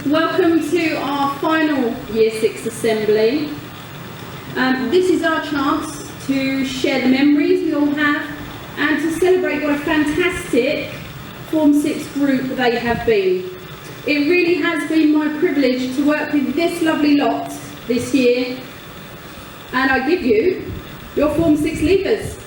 Welcome to our final Year 6 Assembly. This is our chance to share the memories we all have and to celebrate what a fantastic Form 6 group they have been. It really has been my privilege to work with this lovely lot this year, and I give you your Form 6 leavers.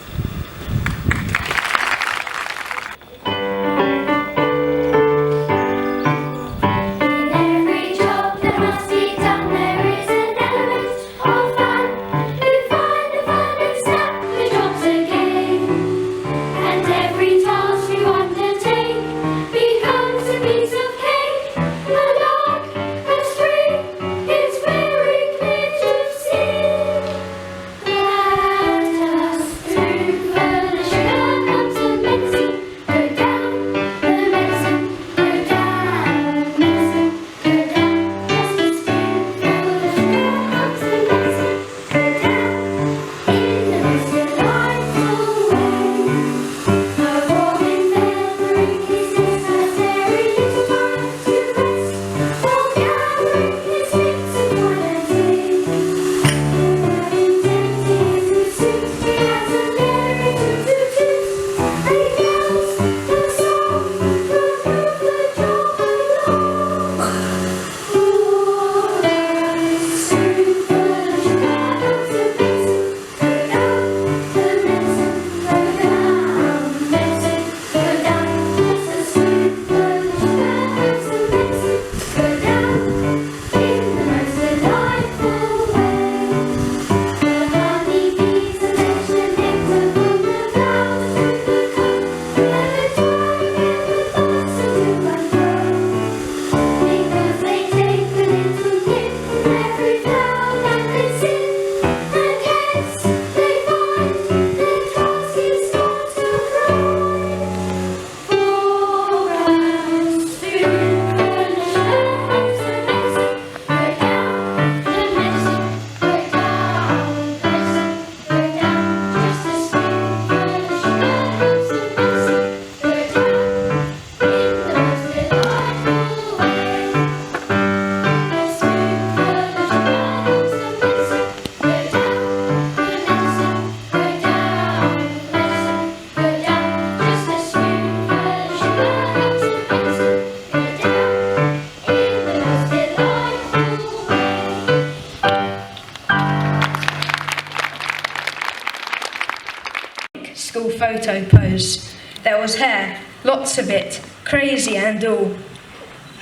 School photo pose. There was hair, lots of it, crazy and all.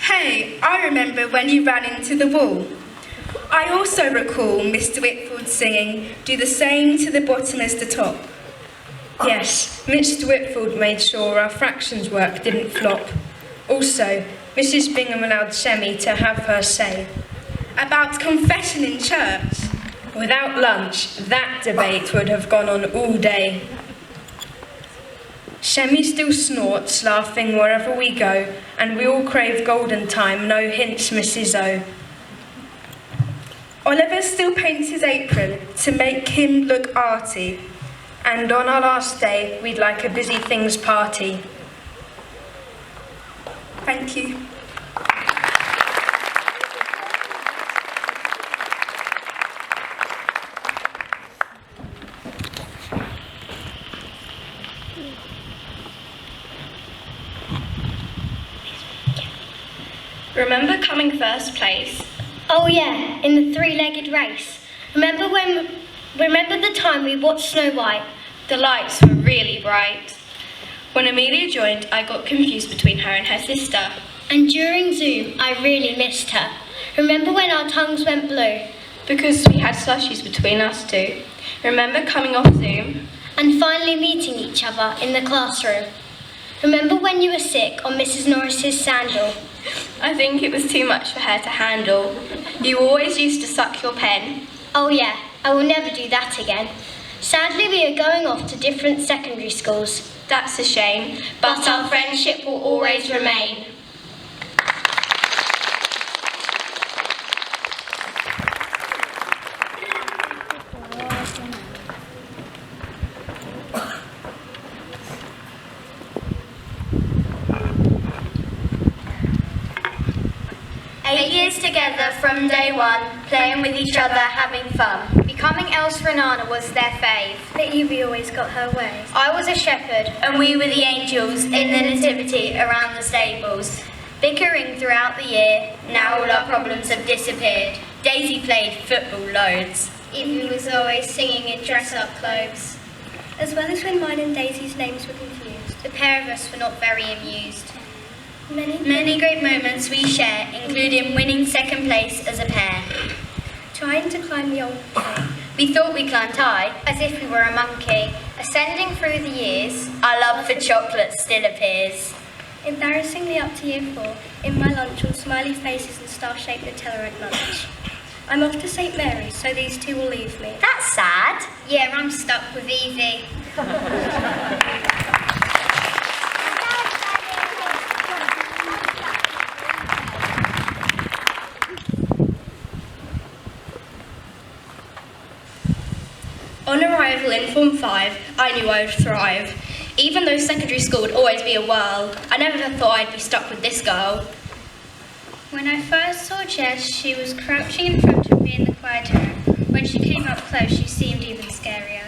Hey, I remember when you ran into the wall. I also recall Mr. Whitfield singing, "Do the same to the bottom as the top." Yes, Mr. Whitfield made sure our fractions work didn't flop. Also, Mrs. Bingham allowed Shemmy to have her say. About confession in church. Without lunch, that debate would have gone on all day. Shemmy still snorts, laughing wherever we go, and we all crave golden time, no hints, Mrs. O. Oliver still paints his apron to make him look arty. And on our last day, we'd like a busy things party. Thank you. Remember coming first place? Oh yeah, in the three-legged race. Remember the time we watched Snow White? The lights were really bright. When Amelia joined, I got confused between her and her sister. And during Zoom, I really missed her. Remember when our tongues went blue? Because we had slushies between us two. Remember coming off Zoom? And finally meeting each other in the classroom. Remember when you were sick on Mrs. Norris's sandal? I think it was too much for her to handle. You always used to suck your pen. Oh yeah, I will never do that again. Sadly, we are going off to different secondary schools. That's a shame, but our friendship will always remain. years together from day one, playing with each other, having fun. Becoming Elsa and Anna was their fave. But Evie always got her way. I was a shepherd. And we were the angels in the nativity around the stables. Bickering throughout the year, now all our problems have disappeared. Daisy played football loads. Evie was always singing in dress-up clothes. As well as when mine and Daisy's names were confused. The pair of us were not very amused. Many great moments we share, including winning second place as a pair. Trying to climb the old tree. We thought we climbed high. As if we were a monkey. Ascending through the years. Our love for chocolate still appears. Embarrassingly up to year 4, in my lunch all smiley faces and star-shaped Nutella at lunch. I'm off to St Mary's, so these two will leave me. That's sad. Yeah, I'm stuck with Evie. On arrival in Form 5, I knew I would thrive. Even though secondary school would always be a whirl, I never thought I'd be stuck with this girl. When I first saw Jess, she was crouching in front of me in the quiet room. When she came up close, she seemed even scarier.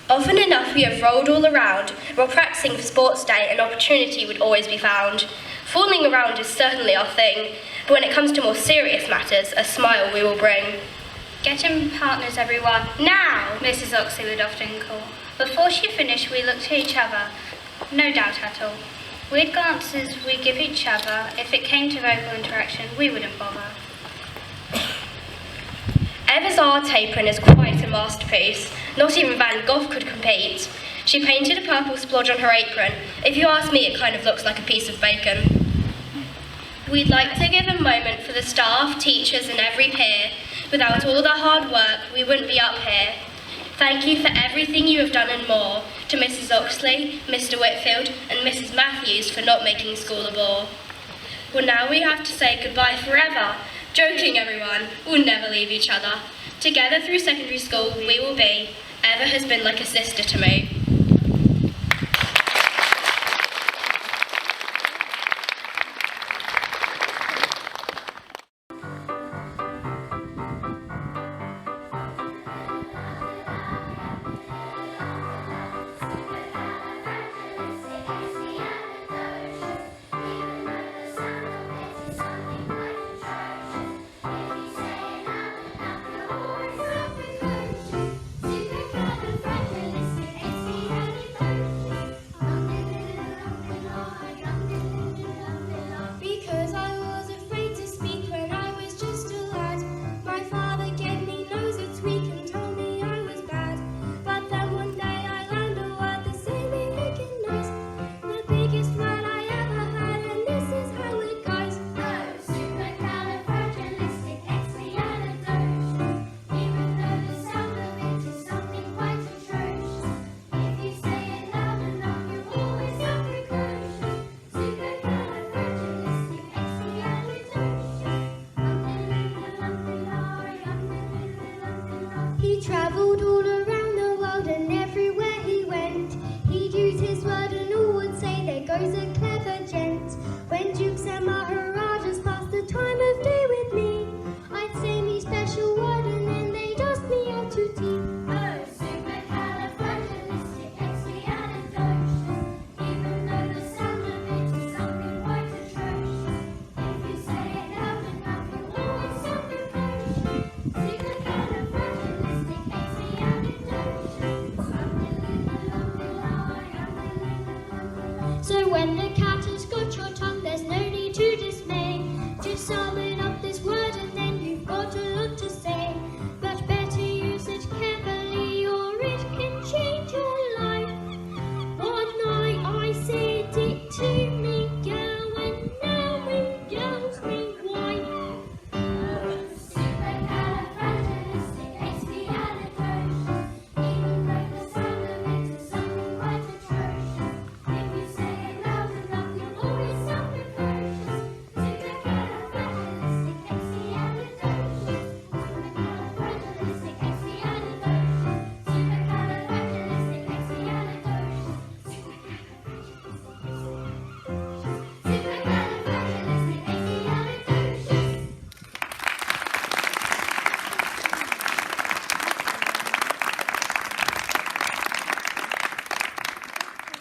Often enough we have rolled all around. While practicing for sports day, an opportunity would always be found. Fooling around is certainly our thing, but when it comes to more serious matters, a smile we will bring. Getting partners, everyone. Now, Mrs. Oxley would often call. Before she finished, we looked at each other. No doubt at all. Weird glances we give each other. If it came to vocal interaction, we wouldn't bother. Eva's art apron is quite a masterpiece. Not even Van Gogh could compete. She painted a purple splodge on her apron. If you ask me, it kind of looks like a piece of bacon. We'd like to give a moment for the staff, teachers and every peer. Without all their hard work, we wouldn't be up here. Thank you for everything you have done and more. To Mrs. Oxley, Mr. Whitfield and Mrs. Matthews for not making school a bore. Well, now we have to say goodbye forever. Joking, everyone, we'll never leave each other. Together through secondary school we will be. Eva has been like a sister to me.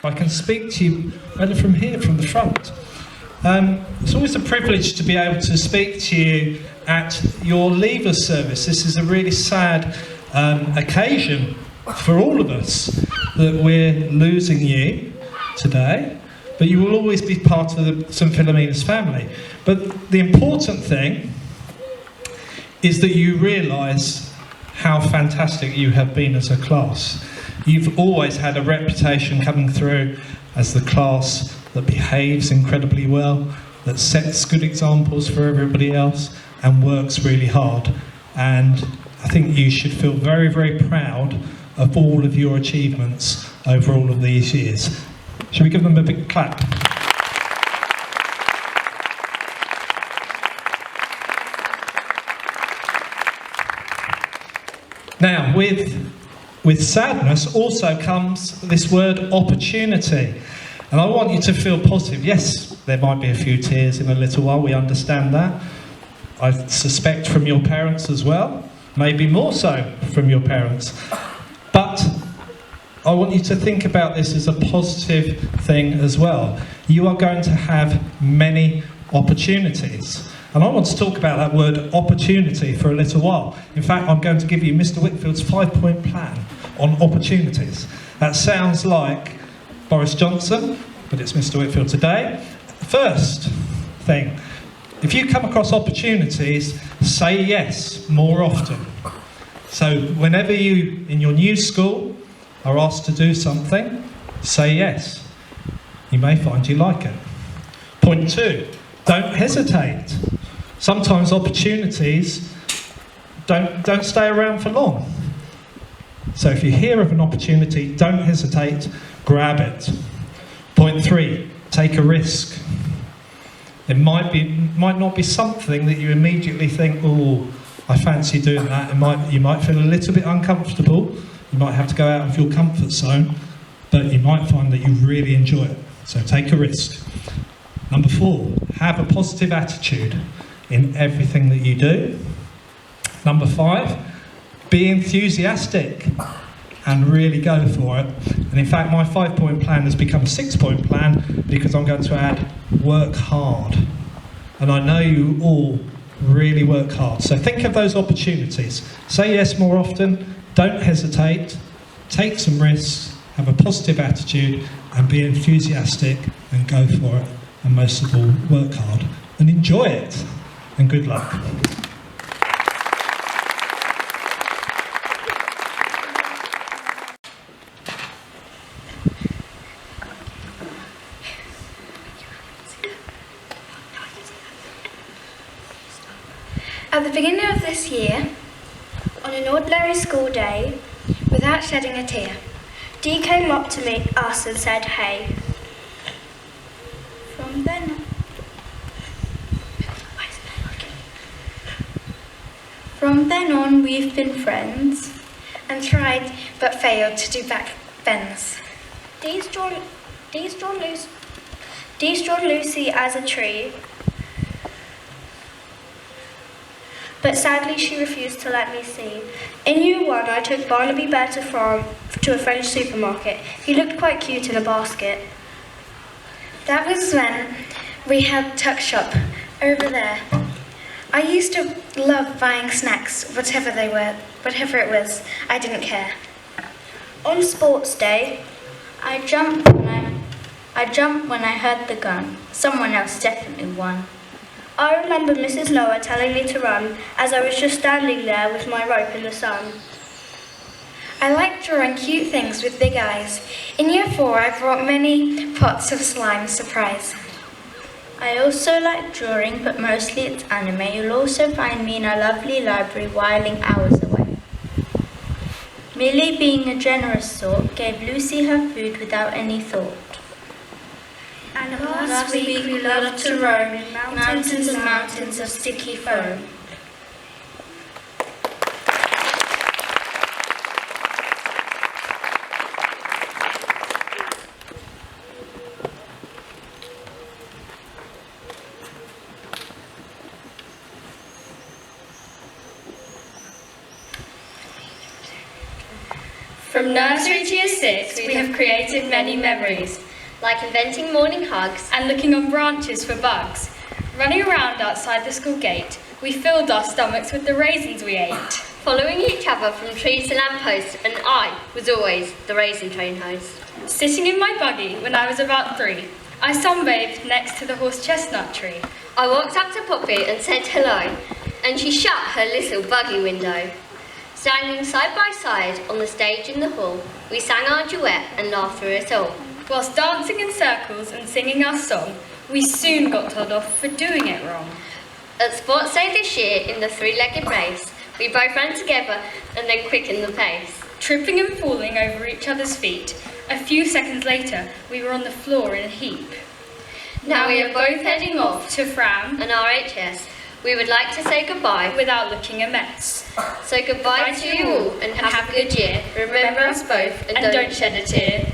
I can speak to you better from here, from the front. It's always a privilege to be able to speak to you at your leaver service. This is a really sad occasion for all of us that we're losing you today, but you will always be part of the St Philomena's family. But the important thing is that you realise how fantastic you have been as a class. You've always had a reputation coming through as the class that behaves incredibly well, that sets good examples for everybody else and works really hard. And I think you should feel very, very proud of all of your achievements over all of these years. Shall we give them a big clap? Now, with sadness also comes this word opportunity. And I want you to feel positive. Yes, there might be a few tears in a little while, we understand that. I suspect from your parents as well, maybe more so from your parents. But I want you to think about this as a positive thing as well. You are going to have many opportunities. And I want to talk about that word opportunity for a little while. In fact, I'm going to give you Mr. Whitfield's 5-point plan on opportunities. That sounds like Boris Johnson, but it's Mr. Whitfield today. First thing, if you come across opportunities, say yes more often. So whenever you, in your new school, are asked to do something, say yes. You may find you like it. Point 2, don't hesitate. Sometimes opportunities don't stay around for long. So if you hear of an opportunity, don't hesitate, grab it. Point 3, take a risk. It might not be something that you immediately think, oh, I fancy doing that. You might feel a little bit uncomfortable. You might have to go out of your comfort zone, but you might find that you really enjoy it. So take a risk. Number 4, have a positive attitude in everything that you do. Number 5, be enthusiastic and really go for it. And in fact, my 5-point plan has become a 6-point plan because I'm going to add work hard. And I know you all really work hard. So think of those opportunities. Say yes more often, don't hesitate, take some risks, have a positive attitude and be enthusiastic and go for it. And most of all, work hard and enjoy it. And good luck. At the beginning of this year, on an ordinary school day, without shedding a tear, Dee came up to us and said, "Hey." From then on, we've been friends and tried but failed to do backbends. Dee's drawn Lucy as a tree, but sadly she refused to let me see. In year 1, I took Barnaby Bear to a French supermarket. He looked quite cute in a basket. That was when we had tuck shop over there. I used to love buying snacks, whatever it was, I didn't care. On sports day, I jumped when I heard the gun. Someone else definitely won. I remember Mrs. Lower telling me to run as I was just standing there with my rope in the sun. I like drawing cute things with big eyes. In year 4, I brought many pots of slime surprise. I also like drawing, but mostly it's anime. You'll also find me in a lovely library whiling hours away. Millie, being a generous sort, gave Lucy her food without any thought. And Last week we loved to roam in mountains and mountains of sticky foam. From nursery to year 6, we have created many memories, like inventing morning hugs and looking on branches for bugs. Running around outside the school gate, we filled our stomachs with the raisins we ate. following each other from tree to lamppost, and I was always the raisin train host. Sitting in my buggy when I was about 3, I sunbathed next to the horse chestnut tree. I walked up to Poppy and said hello, and she shut her little buggy window. Standing side by side on the stage in the hall, we sang our duet and laughed through it all. Whilst dancing in circles and singing our song, we soon got told off for doing it wrong. At Sports Day this year, in the 3-legged race, we both ran together and then quickened the pace. Tripping and falling over each other's feet, a few seconds later, we were on the floor in a heap. Now we are both heading off to Fram and RHS. We would like to say goodbye without looking a mess. So goodbye to you all and have a good year. Remember us both and don't shed a tear.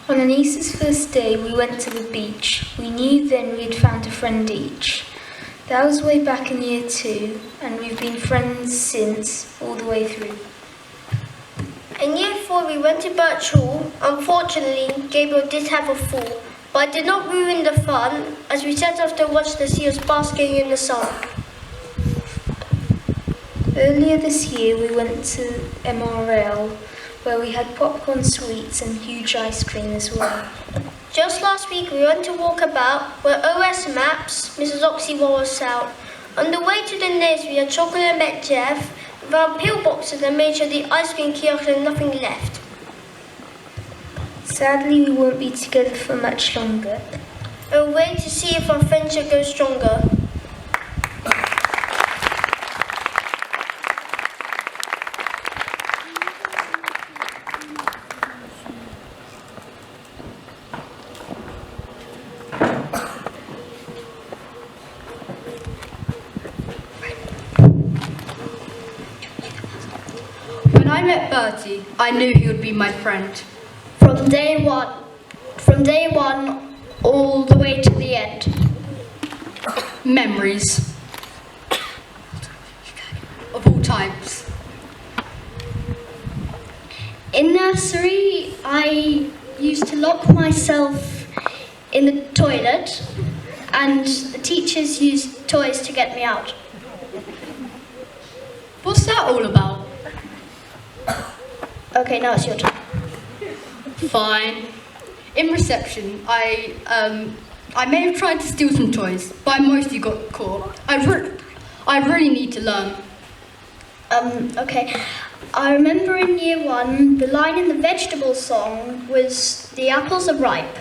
On Anissa's first day, we went to the beach. We knew then we had found a friend each. That was way back in year 2, and we've been friends since, all the way through. In year 4 we went to Birch Hall. Unfortunately, Gabriel did have a fall, but it did not ruin the fun as we set off to watch the seals basking in the sun. Earlier this year, we went to MRL, where we had popcorn sweets and huge ice cream as well. Just last week we went to walk about where OS Maps, Mrs. Oxy wore us out. On the way to the nest we had chocolate and met Jeff, found pillboxes and made sure the ice cream kiosk had nothing left. Sadly, we won't be together for much longer. We'll wait to see if our friendship goes stronger. When I met Bertie, I knew he would be my friend. From day one all the way to the end. Memories of all types. In nursery, I used to lock myself in the toilet, and the teachers used toys to get me out. What's that all about? Okay, now it's your turn. Fine. In reception, I may have tried to steal some toys, but I mostly got caught. I really need to learn. Okay. I remember in year 1, the line in the vegetable song was, "The apples are ripe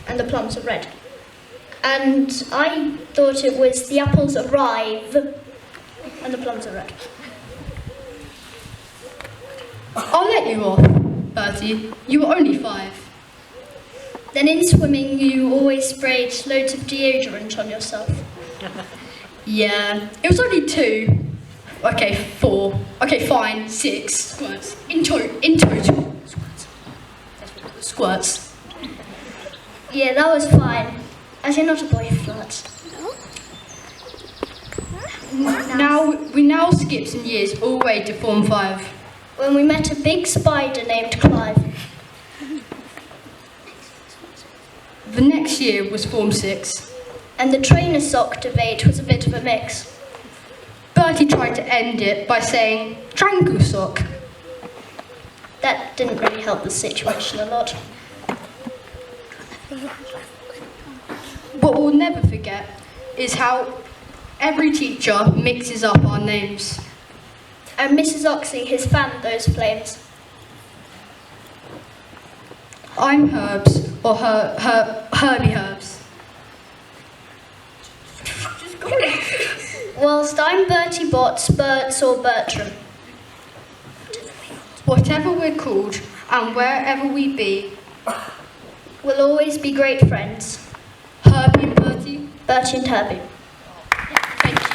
and the plums are red." And I thought it was, "The apples arrive and the plums are red." I'll let you off, Bertie. You were only 5. Then in swimming, you always sprayed loads of deodorant on yourself. Yeah, it was only 2. Okay, 4. Okay, fine, 6 squirts. In total. Squirts. Yeah, that was fine. As you're not a boy flirt. We now skip some years all the way to Form 5. When we met a big spider named Clive. The next year was Form 6. And the trainer sock debate was a bit of a mix. Bertie tried to end it by saying, "Tranquil sock." That didn't really help the situation a lot. What we'll never forget is how every teacher mixes up our names. And Mrs. Oxley has fanned those flames. I'm Herbs, or Herbie Herbs. Whilst I'm Bertie Botts, Berts or Bertram. Whatever we're called, and wherever we be, we'll always be great friends. Herbie and Bertie. Bertie and Herbie. Thank you.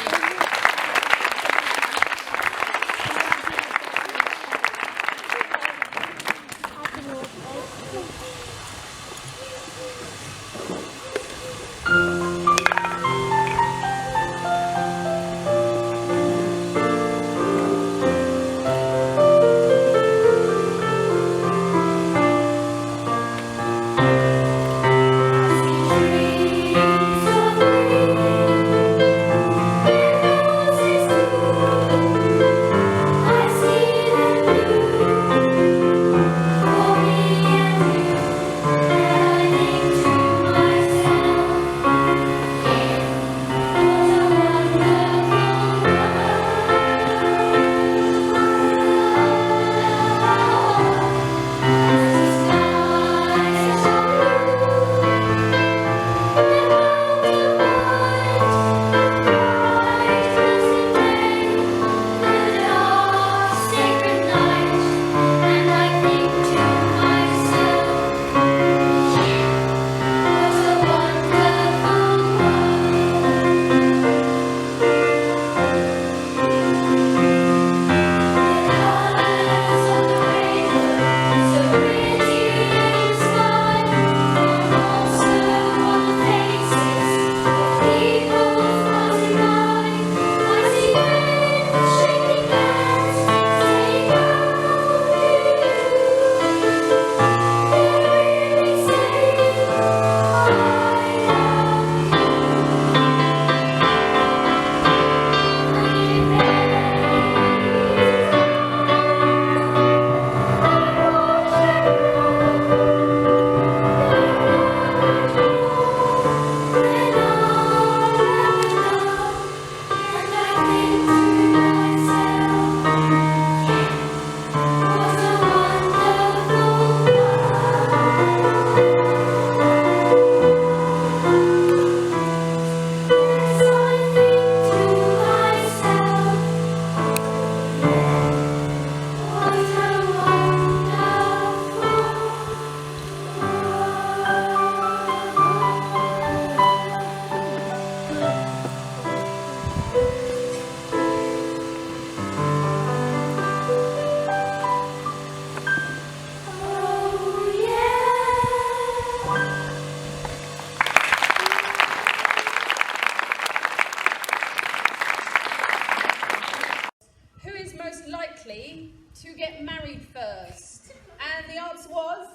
likely to get married first? And the answer was?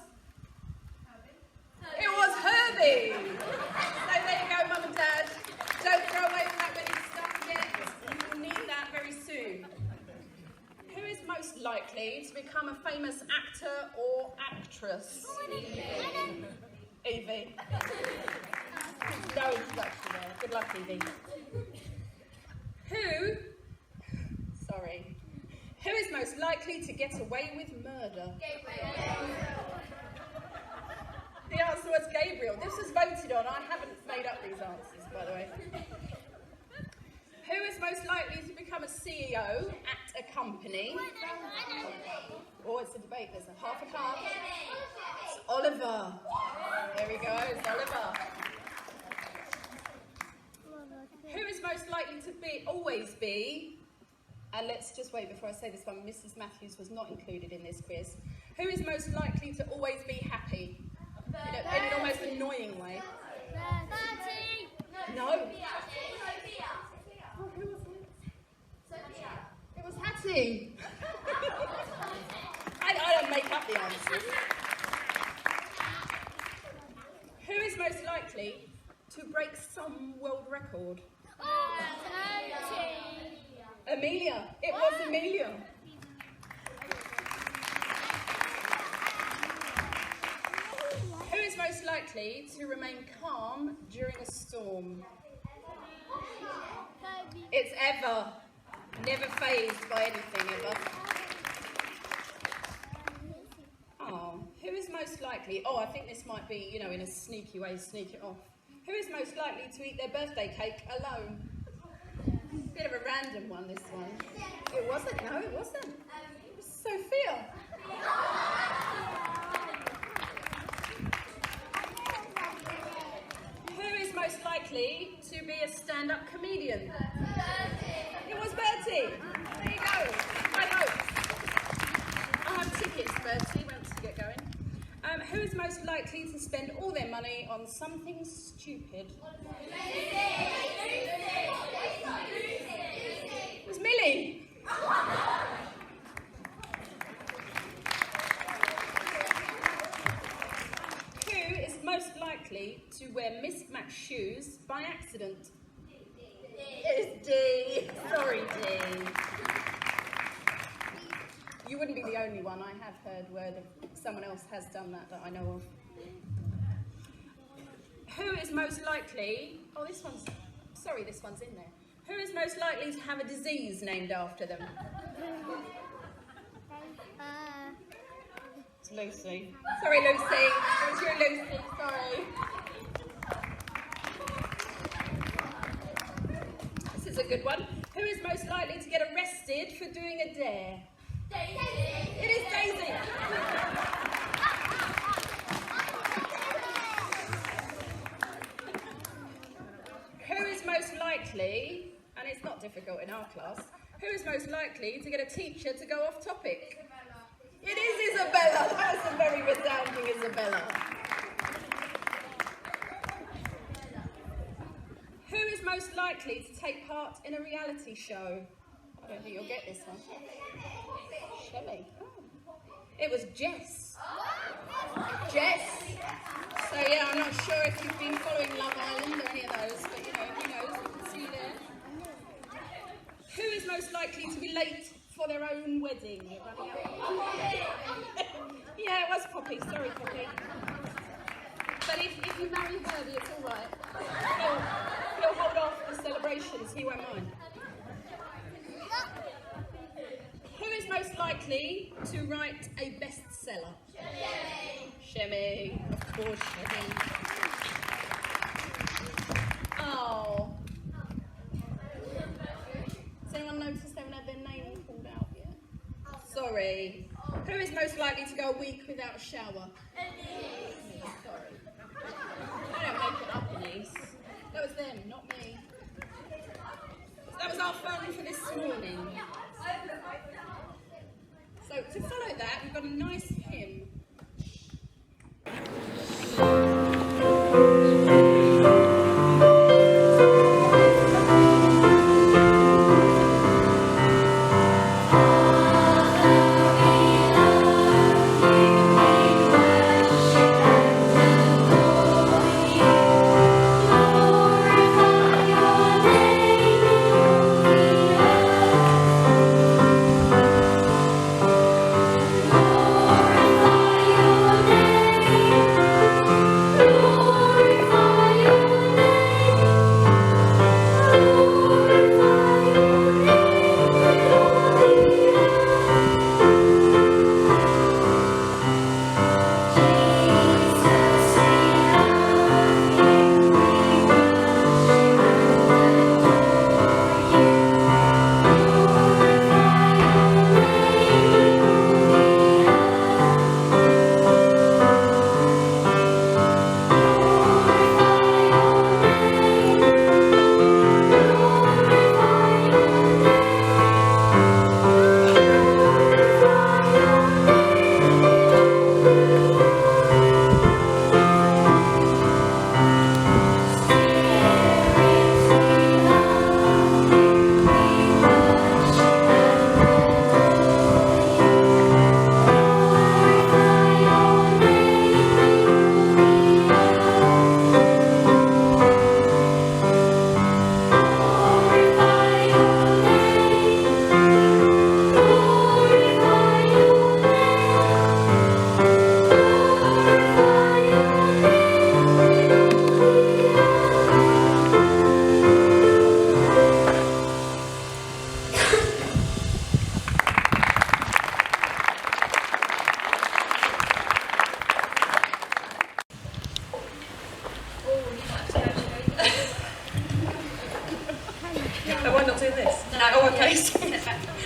It was Herbie. So there you go, Mum and Dad. Don't throw away that many stuff yet. You will need that very soon. Who is most likely to become a famous actor or actress? Evie. No introduction there. Good luck, Evie. Who is most likely to get away with murder? The answer was Gabriel. This was voted on. I haven't made up these answers, by the way. Who is most likely to become a CEO at a company? Oh, it's a debate. There's a half and half. It's Oliver. There we go. It's Oliver. Who is most likely to always be, and let's just wait before I say this one, Mrs. Matthews was not included in this quiz. Who is most likely to always be happy? In an almost annoying way. No. Oh, who was it? It was Hattie. I don't make up the answers. Who is most likely to break some world record? Amelia. It was Amelia. Who is most likely to remain calm during a storm? It's Eva. Never fazed by anything, ever. Oh, who is most likely? Oh, I think this might be, in a sneaky way, sneak it off. Who is most likely to eat their birthday cake alone? Bit of a random one, this one. It wasn't, no, it wasn't. It was Sophia. Who is most likely to be a stand-up comedian? It was Bertie. There you go. My vote. I have tickets, Bertie, once you get going. Who is most likely to spend all their money on something stupid? It was Millie. Who is most likely to wear mismatched shoes by accident? It's D. Sorry, D. You wouldn't be the only one. I have heard word of someone else has done that I know of. Who is most likely... Oh, this one's in there. Who is most likely to have a disease named after them? It's Lucy. Sorry, Lucy. It was your Lucy. Sorry. This is a good one. Who is most likely to get arrested for doing a dare? Daisy. It is Daisy. Who is most likely, and it's not difficult in our class, who is most likely to get a teacher to go off topic? Isabella. It is Isabella. That was a very resounding Isabella. Who is most likely to take part in a reality show? I don't think you'll get this one. Shelley. Oh. It was Jess. Jess. So yeah, I'm not sure if you've been following Love Island or any of those, but who knows? We can see you there. Who is most likely to be late for their own wedding? Yeah, it was Poppy. Sorry, Poppy. But if you marry Herbie, it's all right. He'll hold off the celebrations. He won't mind. Who is most likely to write a bestseller? Shemmy. Of course, Shemmy. Oh. Has anyone noticed they haven't had their name called out yet? Sorry. Who is most likely to go a week without a shower? Sorry. I don't make it up, Denise. That was them, not me. That was our fun for this morning. So to follow that, we've got a nice hymn.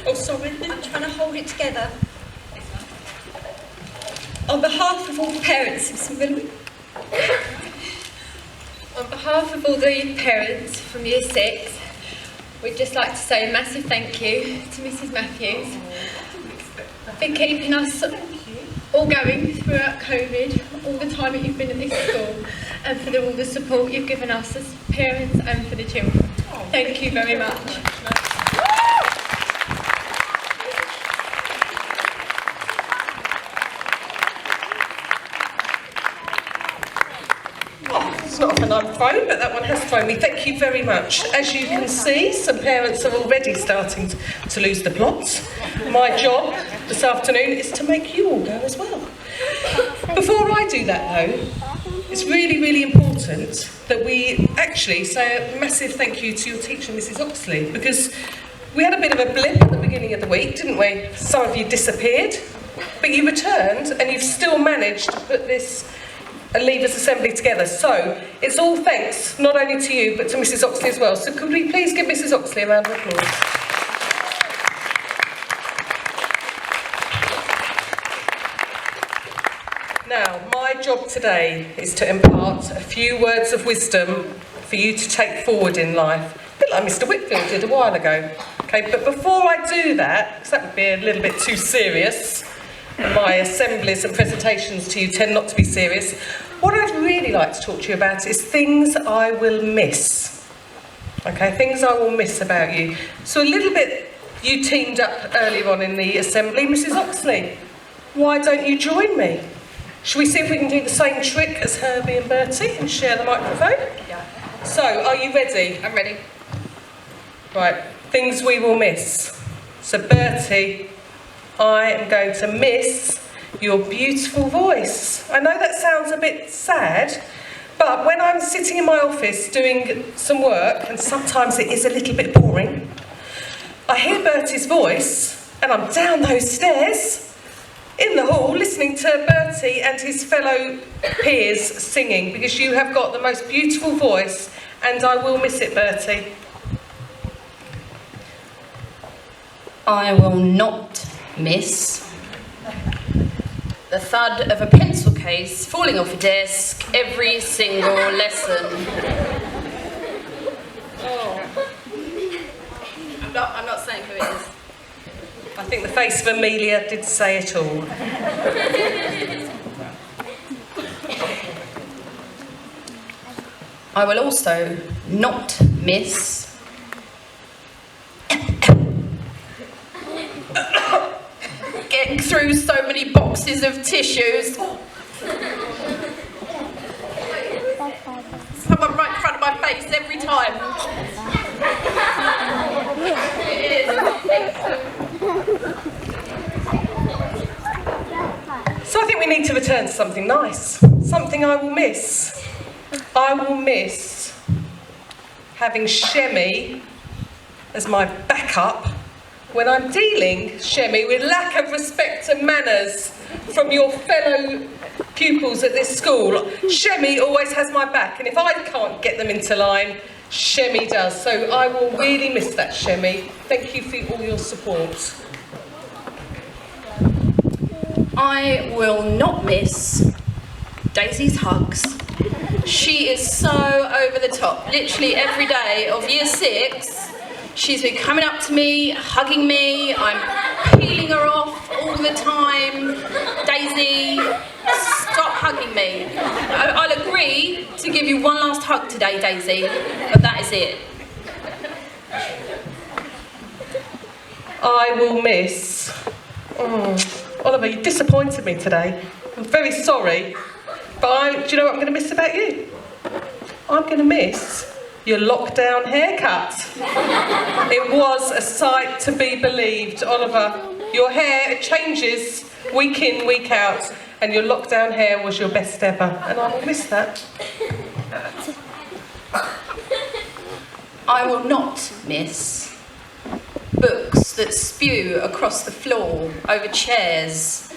Oh, sorry, I'm trying to hold it together. On behalf of all the parents of St Philomena, on behalf of all the parents from Year 6, we'd just like to say a massive thank you to Mrs Matthews for keeping us all going throughout COVID, all the time that you've been at this school, and for all the support you've given us as parents and for the children. Thank you very much. It's not often I'm thrown, but that one has thrown me. Thank you very much. As you can see, some parents are already starting to lose the plots. My job this afternoon is to make you all go as well. Before I do that though, it's really, really important that we actually say a massive thank you to your teacher, Mrs Oxley, because we had a bit of a blip at the beginning of the week, didn't we? Some of you disappeared, but you returned and you've still managed to put this Leavers Assembly together. So it's all thanks not only to you but to Mrs Oxley as well. So could we please give Mrs Oxley a round of applause? Now, my job today is to impart a few words of wisdom for you to take forward in life. A bit like Mr Whitfield did a while ago. Okay, but before I do that, because that would be a little bit too serious, and my assemblies and presentations to you tend not to be serious, what I'd really like to talk to you about is things I will miss. Okay, things I will miss about you. So a little bit, you teamed up earlier on in the assembly. Mrs Oxley, why don't you join me? Shall we see if we can do the same trick as Herbie and Bertie and share the microphone? Yeah. So, are you ready? I'm ready. Right, things we will miss. So Bertie, I am going to miss your beautiful voice. I know that sounds a bit sad, but when I'm sitting in my office doing some work, and sometimes it is a little bit boring, I hear Bertie's voice, and I'm down those stairs in the hall listening to Bertie and his fellow peers singing, because you have got the most beautiful voice, and I will miss it, Bertie. I will not miss the thud of a pencil case falling off a desk every single lesson. Oh. I'm not saying who it is. I think the face of Amelia did say it all. I will also not miss getting through so many boxes of tissues. Someone right in front of my face every time. So I think we need to return to something nice. Something I will miss. I will miss having Shemmy as my backup when I'm dealing, Shemmy, with lack of respect and manners from your fellow pupils at this school. Shemmy always has my back, and if I can't get them into line, Shemmy does. So I will really miss that, Shemmy. Thank you for all your support. I will not miss Daisy's hugs. She is so over the top. Literally every day of year 6, she's been coming up to me, hugging me. I'm peeling her off all the time. Daisy, stop hugging me. I'll agree to give you one last hug today, Daisy, but that is it. I will miss... Oliver, you disappointed me today. I'm very sorry. But do you know what I'm going to miss about you? I'm going to miss your lockdown haircut. It was a sight to be believed, Oliver. Your hair changes week in, week out, and your lockdown hair was your best ever, and I will miss that. I will not miss books that spew across the floor, over chairs,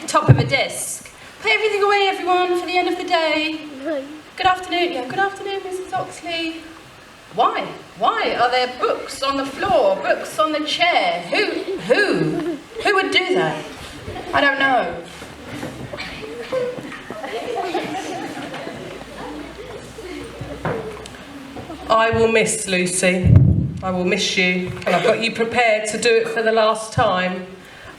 top of a desk. Put everything away, everyone, for the end of the day. Good afternoon. Yeah, good afternoon, Mrs. Oxley. Why? Why are there books on the floor, books on the chair? Who Who? Who would do that? I don't know. I will miss Lucy. I will miss you, and I've got you prepared to do it for the last time.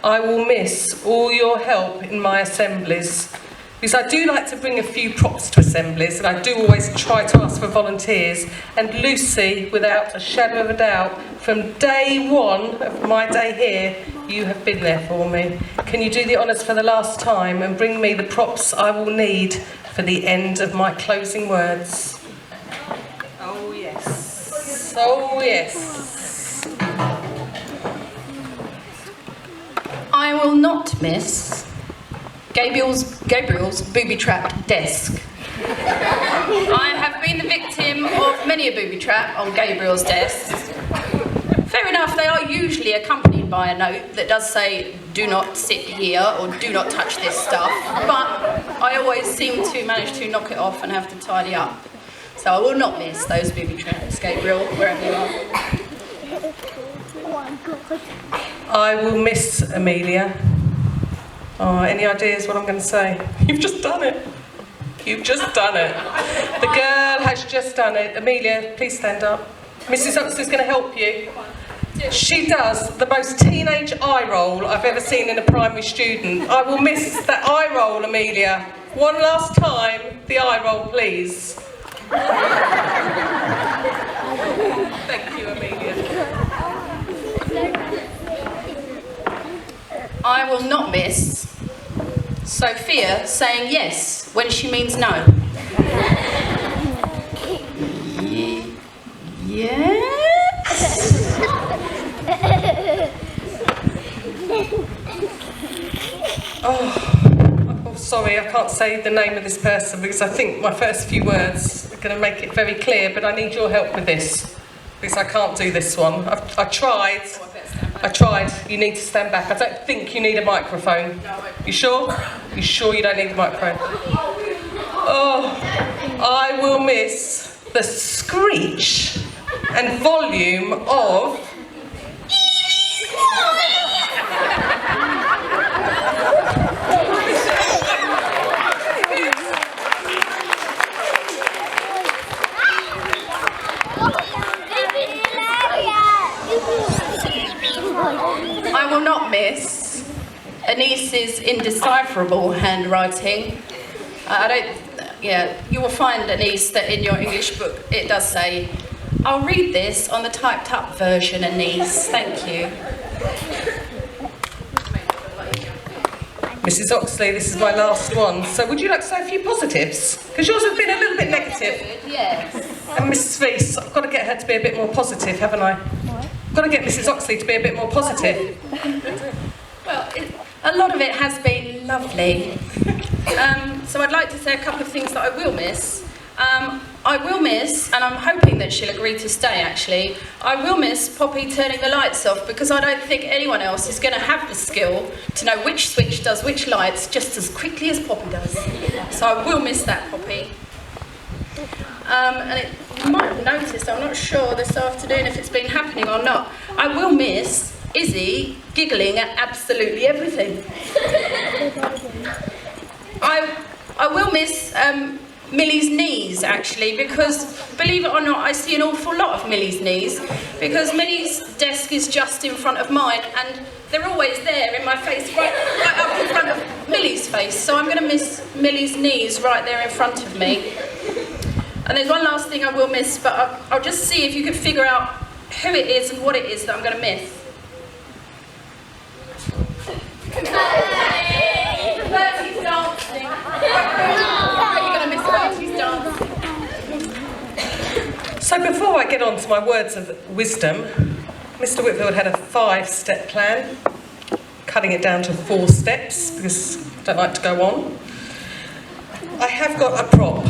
I will miss all your help in my assemblies, because I do like to bring a few props to assemblies, and I do always try to ask for volunteers. And Lucy, without a shadow of a doubt, from day one of my day here, you have been there for me. Can you do the honours for the last time and bring me the props I will need for the end of my closing words? Oh yes. Oh yes. I will not miss Gabriel's booby-trapped desk. I have been the victim of many a booby trap on Gabriel's desk. Fair enough, they are usually accompanied by a note that does say, do not sit here or do not touch this stuff, but I always seem to manage to knock it off and have to tidy up. So I will not miss those booby traps, Gabriel, wherever you are. I will miss Amelia. Oh, any ideas what I'm going to say? You've just done it. You've just done it. The girl has just done it. Amelia, please stand up. Mrs. Oxley's going to help you. She does the most teenage eye roll I've ever seen in a primary student. I will miss that eye roll, Amelia. One last time, the eye roll, please. Thank you, Amelia. I will not miss Sophia saying yes when she means no. Yes? Oh, sorry, I can't say the name of this person because I think my first few words are going to make it very clear, but I need your help with this because I can't do this one. I tried. You need to stand back. I don't think you need a microphone. You sure? You sure you don't need a microphone? Oh, I will miss the screech and volume of... I will not miss Anice's indecipherable handwriting. You will find, Anice, that in your English book it does say, I'll read this on the typed up version, Anice, thank you. Mrs. Oxley, this is my last one, so would you like to say a few positives? Because yours have been a little bit negative. Yes. And Mrs. Rees, I've got to get her to be a bit more positive, haven't I? I've got to get Mrs. Oxley to be a bit more positive. Well, a lot of it has been lovely. So I'd like to say a couple of things that I will miss. I will miss, and I'm hoping that she'll agree to stay actually, I will miss Poppy turning the lights off because I don't think anyone else is going to have the skill to know which switch does which lights just as quickly as Poppy does. So I will miss that, Poppy. And you might have noticed, I'm not sure this afternoon if it's been happening or not, I will miss Izzy giggling at absolutely everything. I will miss Millie's knees actually, because believe it or not I see an awful lot of Millie's knees because Millie's desk is just in front of mine and they're always there in my face, right up in front of Millie's face, so I'm going to miss Millie's knees right there in front of me. And there's one last thing I will miss, but I'll just see if you could figure out who it is and what it is that I'm going to miss. Bertie's dancing. You're going to miss Bertie's dancing. So before I get on to my words of wisdom, Mr. Whitfield had a 5-step plan, cutting it down to 4 steps because I don't like to go on. I have got a prop.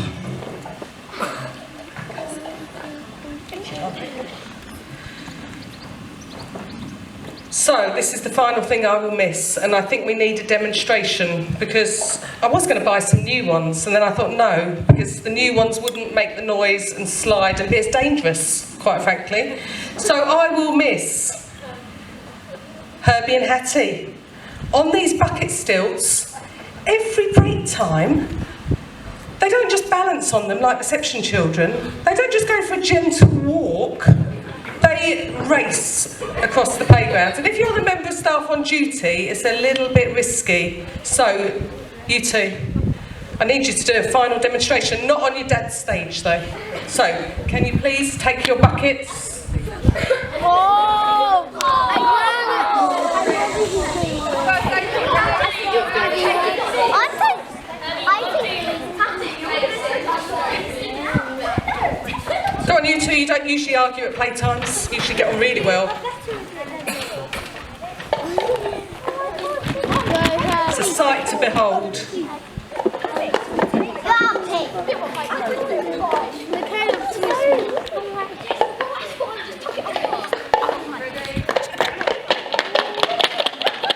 So this is the final thing I will miss, and I think we need a demonstration because I was going to buy some new ones and then I thought no, because the new ones wouldn't make the noise and slide and be as dangerous, quite frankly. So I will miss Herbie and Hattie. On these bucket stilts, every break time, they don't just balance on them like reception children. They don't just go for a gentle walk. They race across the playground. And if you're the member of staff on duty, it's a little bit risky. So, you two, I need you to do a final demonstration, not on your dad's stage though. So, can you please take your buckets? Go on, you two, you don't usually argue at playtimes, you usually get on really well. It's a sight to behold.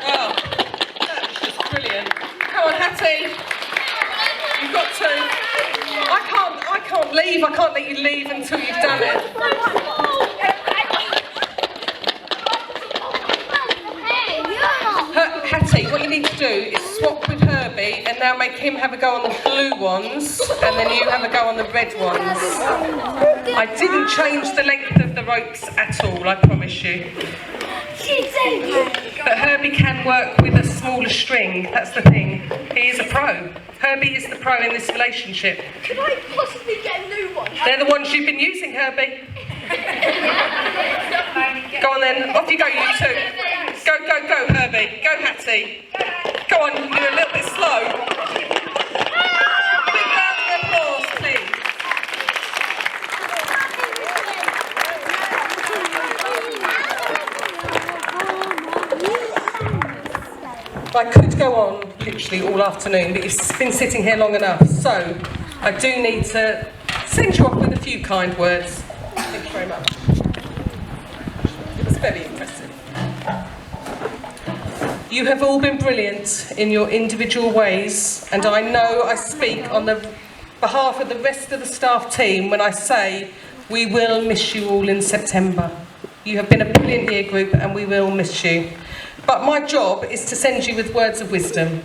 Oh, that's just brilliant. Come on, Hattie. You've got to. I can't leave. I can't let you leave until you've done it. Hattie, what you need to do is swap with Herbie and now make him have a go on the blue ones and then you have a go on the red ones. I didn't change the length of the ropes at all, I promise you. But Herbie can work with a smaller string, that's the thing. He is a pro. Herbie is the pro in this relationship. Could I possibly get a new one? They're the ones you've been using, Herbie. Go on then, off you go, you two. Go, go, go, Herbie. Go, Hattie. Go on, you're a little bit slow. Big round of applause, please. I could go on literally all afternoon, but you've been sitting here long enough, so I do need to send you off with a few kind words. Thank you very much. It was very impressive. You have all been brilliant in your individual ways, and I know I speak on the behalf of the rest of the staff team when I say we will miss you all in September. You have been a brilliant year group and we will miss you. But my job is to send you with words of wisdom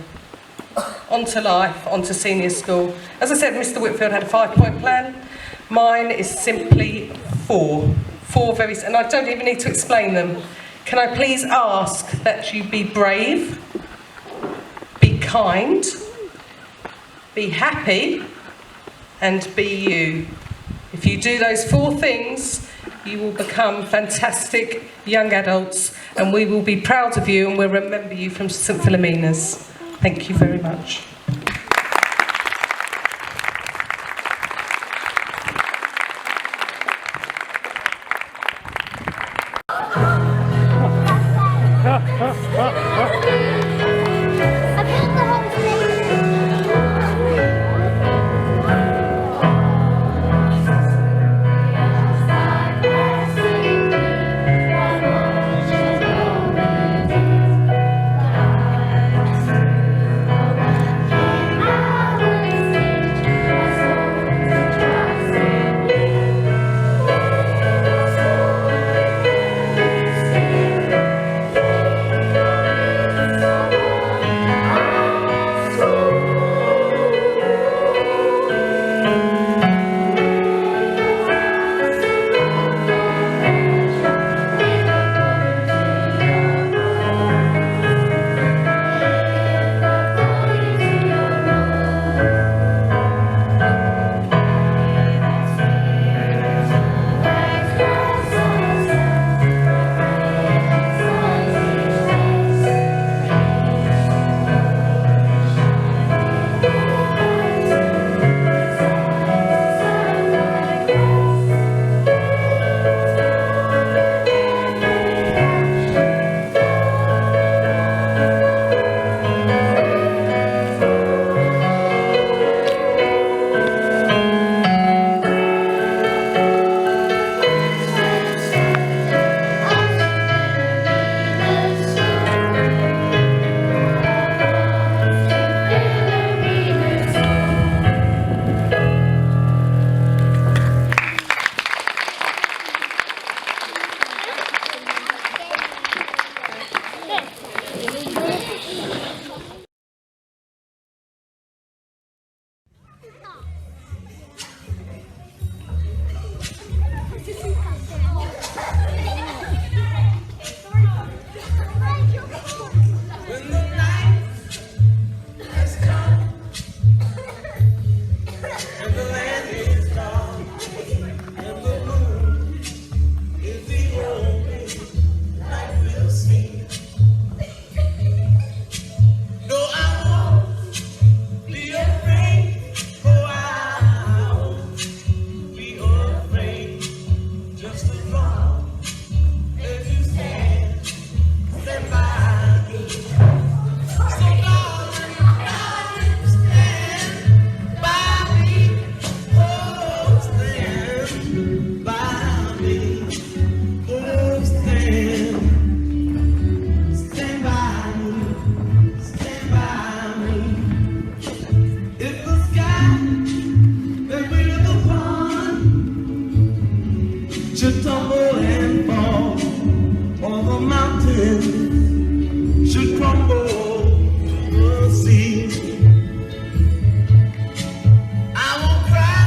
onto life, onto senior school. As I said, Mr. Whitfield had a 5-point plan. Mine is simply 4. 4 very, and I don't even need to explain them. Can I please ask that you be brave, be kind, be happy, and be you. If you do those 4 things, you will become fantastic young adults, and we will be proud of you and we'll remember you from St Philomena's. Thank you very much. should tumble and fall, or the mountain should crumble to the sea. I won't cry,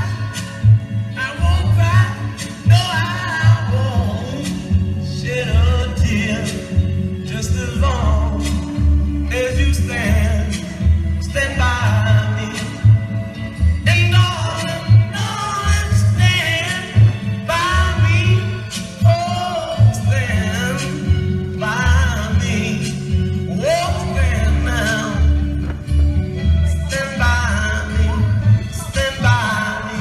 no I won't shed a tear, just as long as you stand by me. And darling, stand by me, oh stand by me, oh stand now, stand by me, stand by me.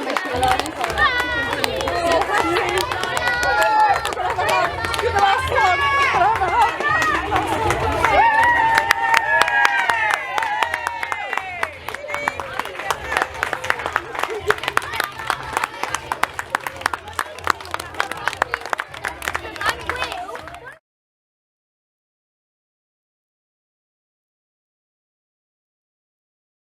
Miss Philomena.